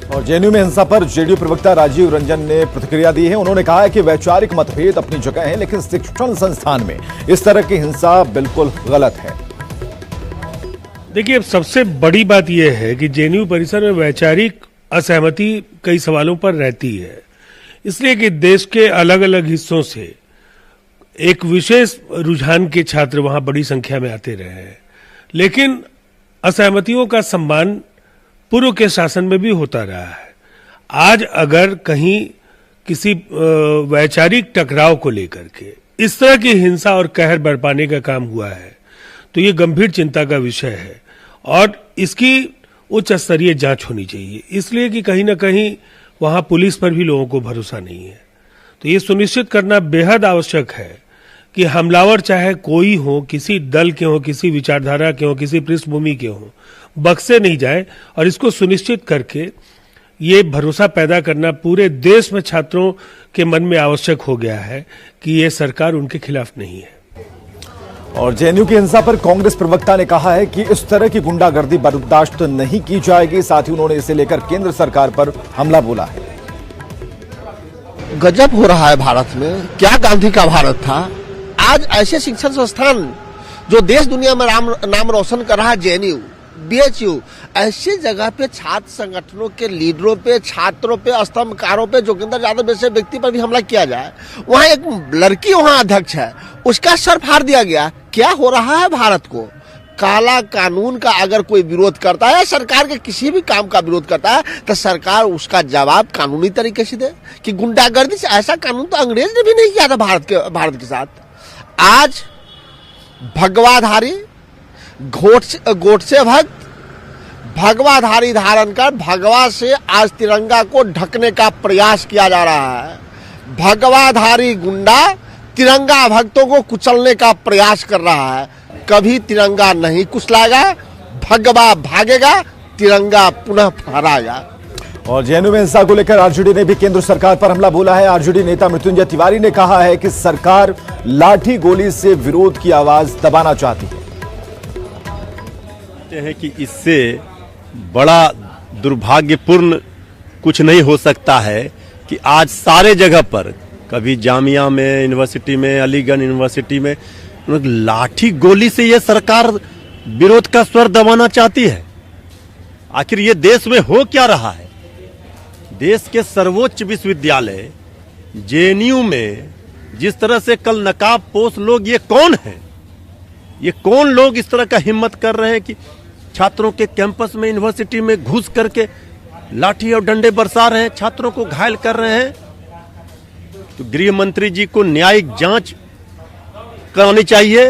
और जेएनयू में हिंसा पर जेडीयू प्रवक्ता राजीव रंजन ने प्रतिक्रिया दी है। उन्होंने कहा है कि वैचारिक मतभेद अपनी जगह है, लेकिन शिक्षण संस्थान में इस तरह की हिंसा बिल्कुल गलत है। देखिए, अब सबसे बड़ी बात यह है कि जेएनयू परिसर में वैचारिक असहमति कई सवालों पर रहती है, इसलिए कि देश के अलग अलग हिस्सों से एक विशेष रुझान के छात्र वहां बड़ी संख्या में आते रहे हैं, लेकिन असहमतियों का सम्मान पूर्व के शासन में भी होता रहा है। आज अगर कहीं किसी वैचारिक टकराव को लेकर के इस तरह की हिंसा और कहर बरपाने का काम हुआ है तो ये गंभीर चिंता का विषय है और इसकी उच्च स्तरीय जांच होनी चाहिए, इसलिए कि कहीं ना कहीं वहां पुलिस पर भी लोगों को भरोसा नहीं है। तो ये सुनिश्चित करना बेहद आवश्यक है कि हमलावर चाहे कोई हो, किसी दल के हो, किसी विचारधारा के हो, किसी पृष्ठभूमि के हो, बख्शे नहीं जाए। और इसको सुनिश्चित करके ये भरोसा पैदा करना पूरे देश में छात्रों के मन में आवश्यक हो गया है कि ये सरकार उनके खिलाफ नहीं है। और जेएनयू की हिंसा पर कांग्रेस प्रवक्ता ने कहा है कि इस तरह की गुंडागर्दी बर्दाश्त नहीं की जाएगी। साथ ही उन्होंने इसे लेकर केंद्र सरकार पर हमला बोला है। गजब हो रहा है भारत में, क्या गांधी का भारत था। आज ऐसे शिक्षण संस्थान जो देश दुनिया में नाम रोशन कर रहा है, जेएनयू, बीएचयू, ऐसी जगह पे छात्र संगठनों के लीडरों पे, छात्रों पे, स्तंभकारों पे, जोगिंदर यादव जैसे व्यक्ति पर भी हमला किया जाए। वहां एक लड़की वहां अध्यक्ष है, उसका सर फाड़ दिया गया। क्या हो रहा है भारत को? काला कानून का अगर कोई विरोध करता है, सरकार के किसी भी काम का विरोध करता है, तो सरकार उसका जवाब कानूनी तरीके से दे। कि गुंडागर्दी से ऐसा कानून तो अंग्रेज ने भी नहीं किया था भारत के साथ। आज भगवाधारी गोडसे भक्त भगवाधारी धारण कर भगवा से आज तिरंगा को ढकने का प्रयास किया जा रहा है। भगवाधारी गुंडा तिरंगा भक्तों को कुचलने का प्रयास कर रहा है। कभी तिरंगा नहीं कुचलाएगा, भगवा भागेगा, तिरंगा पुनः फहराएगा। और जेएनयू में हिंसा को लेकर आरजेडी ने भी केंद्र सरकार पर हमला बोला है। आरजेडी नेता मृत्युंजय तिवारी ने कहा है कि सरकार लाठी गोली से विरोध की आवाज दबाना चाहती है कि इससे बड़ा दुर्भाग्यपूर्ण कुछ नहीं हो सकता है कि आज सारे जगह पर, कभी जामिया में, यूनिवर्सिटी में, अलीगढ़ यूनिवर्सिटी में, लाठी गोली से यह सरकार विरोध का स्वर दबाना चाहती है। आखिर ये देश में हो क्या रहा है? देश के सर्वोच्च विश्वविद्यालय जेएनयू में जिस तरह से कल नकाबपोश लोग, ये कौन है? ये कौन लोग इस तरह का हिम्मत कर रहे हैं कि छात्रों के कैंपस में, यूनिवर्सिटी में घुस करके लाठी और डंडे बरसा रहे हैं, छात्रों को घायल कर रहे हैं? तो गृह मंत्री जी को न्यायिक जांच करानी चाहिए।